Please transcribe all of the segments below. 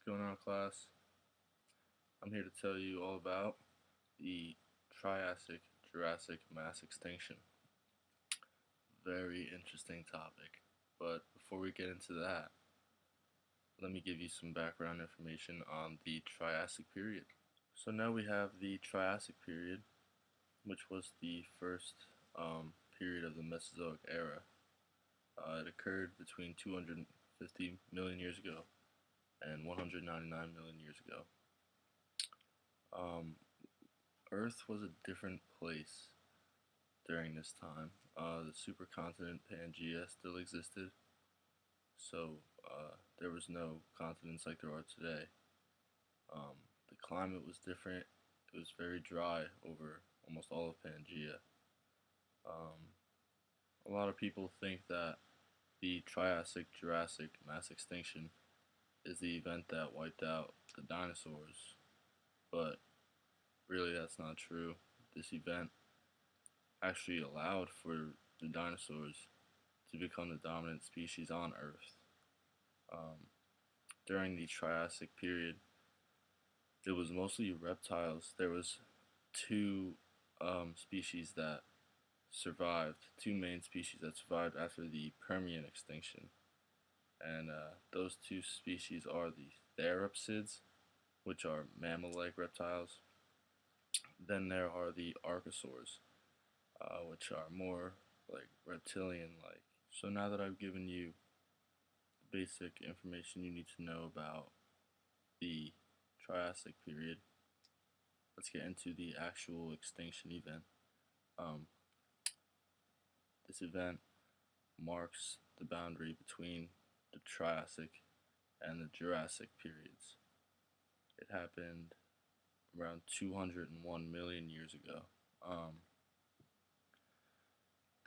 Going on, class? I'm here to tell you all about the Triassic-Jurassic mass extinction. Very interesting topic. But before we get into that, let me give you some background information on the Triassic period. So now we have the Triassic period, which was the first period of the Mesozoic era. It occurred between 250 million years ago and 199 million years ago. Um, Earth was a different place during this time. The supercontinent Pangaea still existed, so there was no continents like there are today. The climate was different. It was very dry over almost all of Pangaea. Um, a lot of people think that the Triassic-Jurassic mass extinction is the event that wiped out the dinosaurs, but really that's not true. This event actually allowed for the dinosaurs to become the dominant species on Earth. Um, During the Triassic period, it was mostly reptiles. There was two species that survived, two main species that survived after the Permian extinction. And those two species are the therapsids, which are mammal-like reptiles. Then there are the archosaurs, which are more like reptilian-like. So now that I've given you the basic information you need to know about the Triassic period, let's get into the actual extinction event. Um, this event marks the boundary between the Triassic and the Jurassic periods. It happened around 201 million years ago.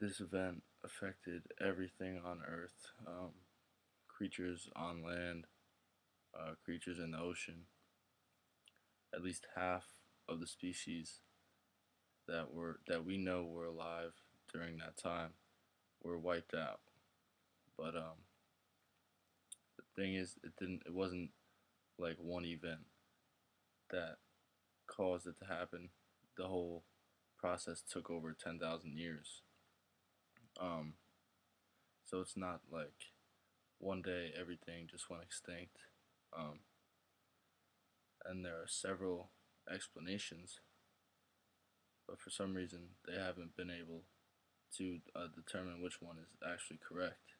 This event affected everything on Earth, creatures on land, creatures in the ocean. At least half of the species that we know were alive during that time were wiped out. But the thing is, it wasn't like one event that caused it to happen. The whole process took over 10,000 years. Um, so it's not like one day everything just went extinct. Um, and there are several explanations, but for some reason they haven't been able to determine which one is actually correct.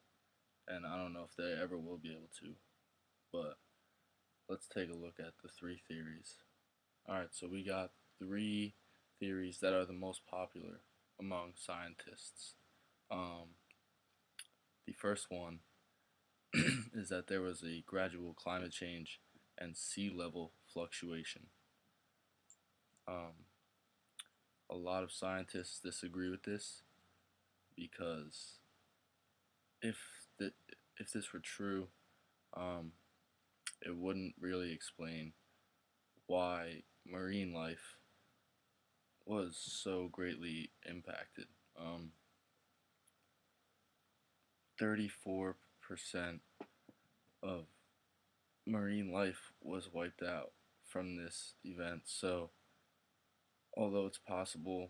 And I don't know if they ever will be able to, but let's take a look at the three theories. Alright, so we got three theories that are the most popular among scientists. The first one is that there was a gradual climate change and sea level fluctuation. A lot of scientists disagree with this because if the, if this were true, it wouldn't really explain why marine life was so greatly impacted. 34% of marine life was wiped out from this event. So, although it's possible,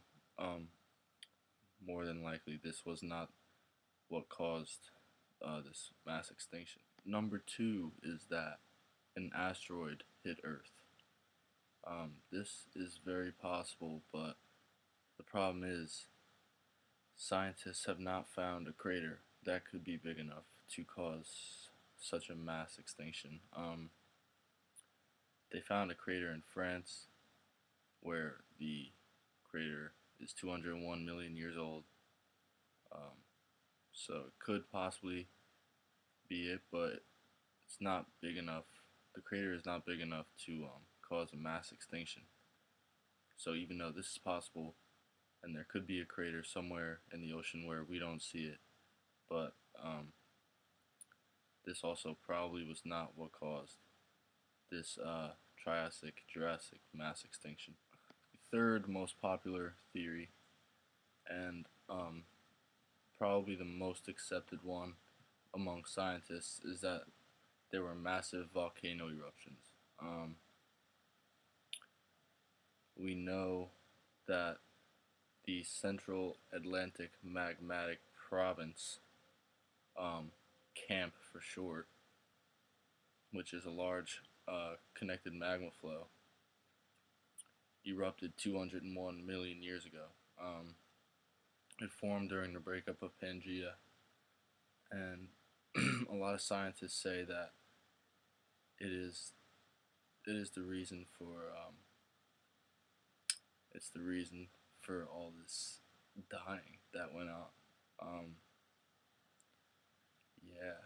more than likely this was not what caused this mass extinction. Number two is that an asteroid hit Earth. This is very possible, but the problem is scientists have not found a crater that could be big enough to cause such a mass extinction. They found a crater in France where the crater is 201 million years old. So it could possibly be it, but it's not big enough. The crater is not big enough to cause a mass extinction. So even though this is possible, and there could be a crater somewhere in the ocean where we don't see it, but this also probably was not what caused this Triassic-Jurassic mass extinction. The third most popular theory, and probably the most accepted one among scientists, is that there were massive volcano eruptions. Um, we know that the Central Atlantic Magmatic Province, CAMP for short, which is a large connected magma flow, erupted 201 million years ago. It formed during the breakup of Pangaea, and a lot of scientists say that it is it is the reason for it's the reason for all this dying that went on. Um, yeah,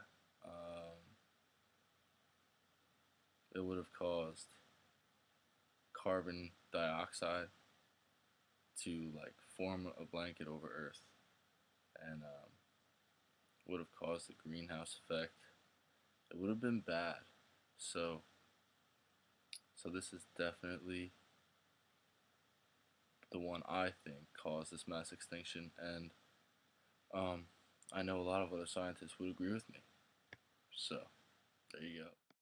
it would have caused carbon dioxide to like form a blanket over Earth, and would have caused a greenhouse effect. It would have been bad. So, so this is definitely the one I think caused this mass extinction, and um, I know a lot of other scientists would agree with me. So, there you go.